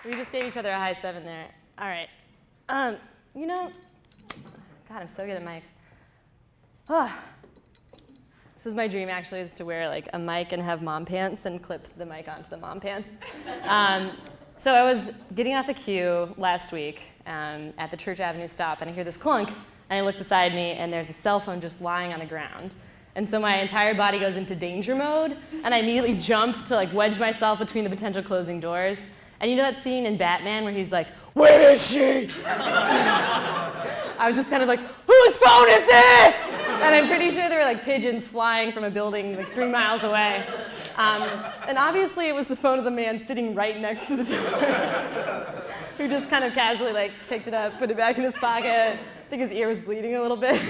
We just gave each other a high 7 there. All right. You know, God, I'm so good at mics. This is my dream, actually, is to wear like a mic and have mom pants and clip the mic onto the mom pants. So I was getting off the queue last week at the Church Avenue stop, and I hear this clunk, and I look beside me, and there's a cell phone just lying on the ground. And so my entire body goes into danger mode, and I immediately jump to like wedge myself between the potential closing doors. And you know that scene in Batman where he's like, "Where is she?" I was just kind of like, "Whose phone is this?" And I'm pretty sure there were like pigeons flying from a building like 3 miles away. And obviously it was the phone of the man sitting right next to the door, who just kind of casually like picked it up, put it back in his pocket. I think his ear was bleeding a little bit.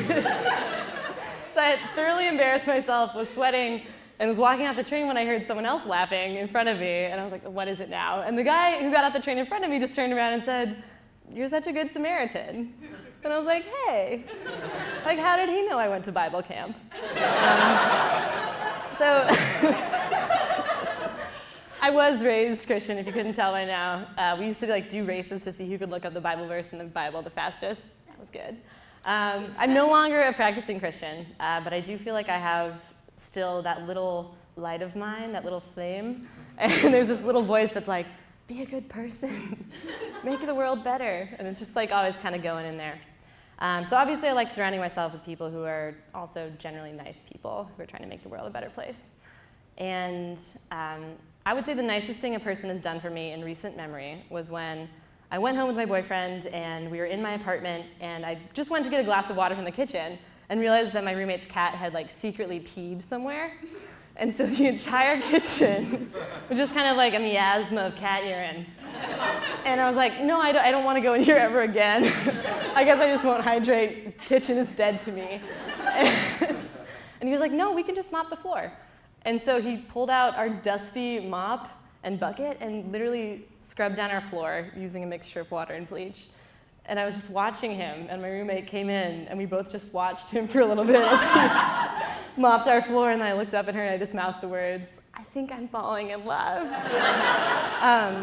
So I had thoroughly embarrassed myself, was sweating, and was walking out the train when I heard someone else laughing in front of me, and I was like, what is it now? And the guy who got off the train in front of me just turned around and said, "You're such a good Samaritan." And I was like, hey, like how did he know I went to Bible camp? So I was raised Christian, if you couldn't tell by now. We used to like do races to see who could look up the Bible verse in the Bible the fastest. That was good. I'm no longer a practicing Christian, but I do feel like I have still that little light of mine, that little flame. And there's this little voice that's like, be a good person, make the world better. And it's just like always kind of going in there. So obviously I like surrounding myself with people who are also generally nice people who are trying to make the world a better place. And I would say the nicest thing a person has done for me in recent memory was when I went home with my boyfriend and we were in my apartment and I just went to get a glass of water from the kitchen and realized that my roommate's cat had like secretly peed somewhere. And so the entire kitchen was just kind of like a miasma of cat urine. And I was like, no, I don't want to go in here ever again. I guess I just won't hydrate. Kitchen is dead to me. And he was like, no, we can just mop the floor. And so he pulled out our dusty mop and bucket and literally scrubbed down our floor using a mixture of water and bleach. And I was just watching him, and my roommate came in, and we both just watched him for a little bit as he mopped our floor, and I looked up at her and I just mouthed the words, "I think I'm falling in love."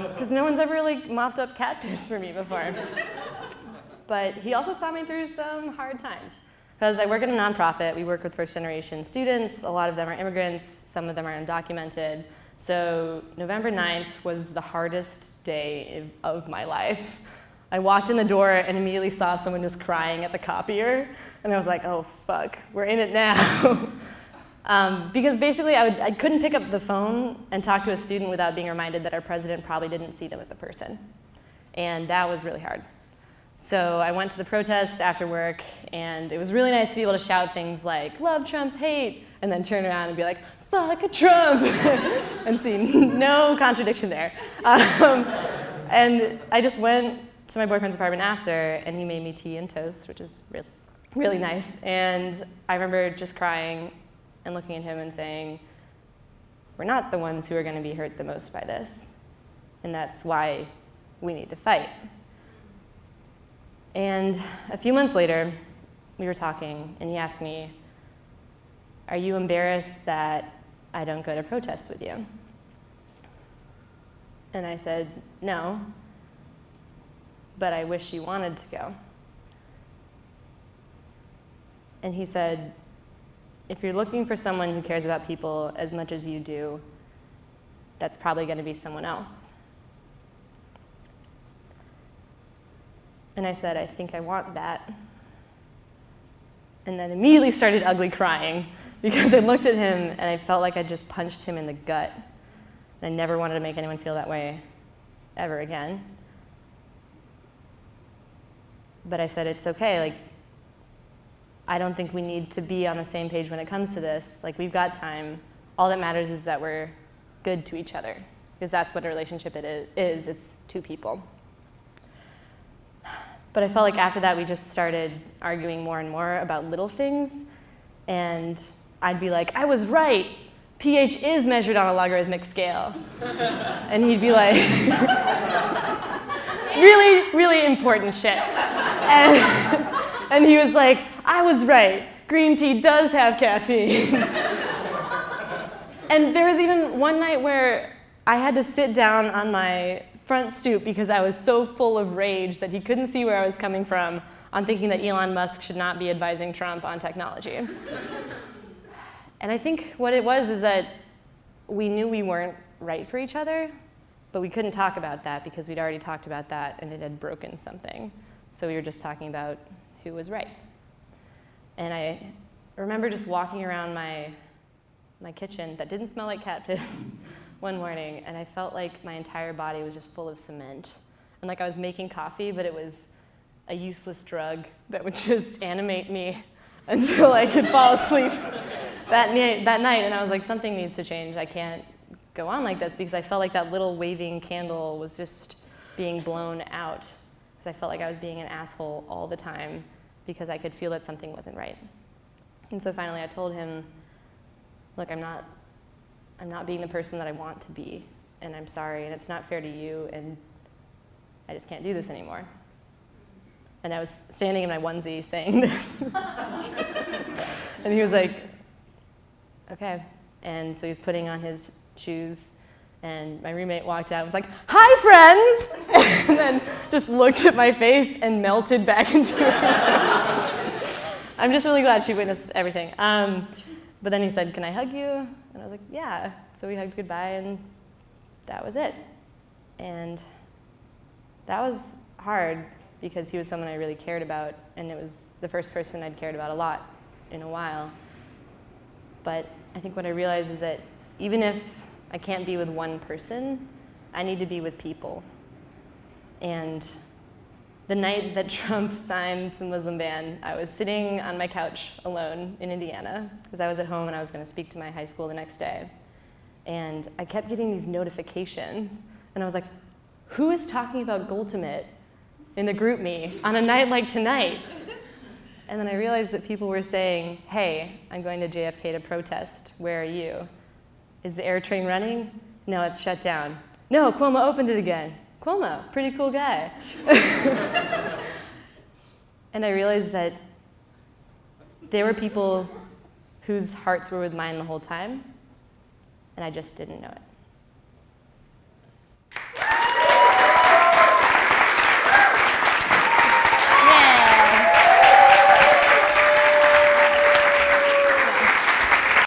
Because no one's ever really mopped up cat piss for me before. But he also saw me through some hard times. Because I work at a nonprofit, we work with first-generation students, a lot of them are immigrants, some of them are undocumented. So November 9th was the hardest day of my life. I walked in the door and immediately saw someone just crying at the copier, and I was like, oh fuck, we're in it now. Because basically I couldn't pick up the phone and talk to a student without being reminded that our president probably didn't see them as a person. And that was really hard. So I went to the protest after work, and it was really nice to be able to shout things like, love trumps hate, and then turn around and be like, fuck a Trump, and see no contradiction there. And I just went to my boyfriend's apartment after, and he made me tea and toast, which is really, really nice. And I remember just crying and looking at him and saying, we're not the ones who are going to be hurt the most by this, and that's why we need to fight. And a few months later, we were talking, and he asked me, are you embarrassed that I don't go to protests with you? And I said, no, but I wish you wanted to go. And he said, if you're looking for someone who cares about people as much as you do, that's probably going to be someone else. And I said, I think I want that. And then immediately started ugly crying because I looked at him and I felt like I just punched him in the gut. And I never wanted to make anyone feel that way ever again. But I said, it's okay, like, I don't think we need to be on the same page when it comes to this. Like, we've got time. All that matters is that we're good to each other, because that's what a relationship is. It's two people. But I felt like after that, we just started arguing more and more about little things. And I'd be like, I was right. pH is measured on a logarithmic scale. And he'd be like, really, really important shit. And he was like, I was right. Green tea does have caffeine. And there was even one night where I had to sit down on my front stoop because I was so full of rage that he couldn't see where I was coming from on thinking that Elon Musk should not be advising Trump on technology. And I think what it was is that we knew we weren't right for each other, but we couldn't talk about that because we'd already talked about that and it had broken something. So we were just talking about who was right. And I remember just walking around my kitchen that didn't smell like cat piss one morning, and I felt like my entire body was just full of cement. And like I was making coffee, but it was a useless drug that would just animate me until I could fall asleep that night. And I was like, something needs to change. I can't go on like this, because I felt like that little waving candle was just being blown out, because I felt like I was being an asshole all the time because I could feel that something wasn't right. And so finally I told him, look, I'm not being the person that I want to be, and I'm sorry, and it's not fair to you, and I just can't do this anymore. And I was standing in my onesie saying this. And he was like, okay. And so he's putting on his shoes, and my roommate walked out and was like, hi, friends! And then just looked at my face and melted back into it. I'm just really glad she witnessed everything. But then he said, can I hug you? And I was like, yeah. So we hugged goodbye, and that was it. And that was hard because he was someone I really cared about, and it was the first person I'd cared about a lot in a while. But I think what I realized is that even if I can't be with one person, I need to be with people. And the night that Trump signed the Muslim ban, I was sitting on my couch alone in Indiana because I was at home and I was going to speak to my high school the next day. And I kept getting these notifications, and I was like, who is talking about Ultimate in the group me on a night like tonight? And then I realized that people were saying, hey, I'm going to JFK to protest. Where are you? Is the air train running? No, it's shut down. No, Cuomo opened it again. Cuomo, pretty cool guy. And I realized that there were people whose hearts were with mine the whole time, and I just didn't know it.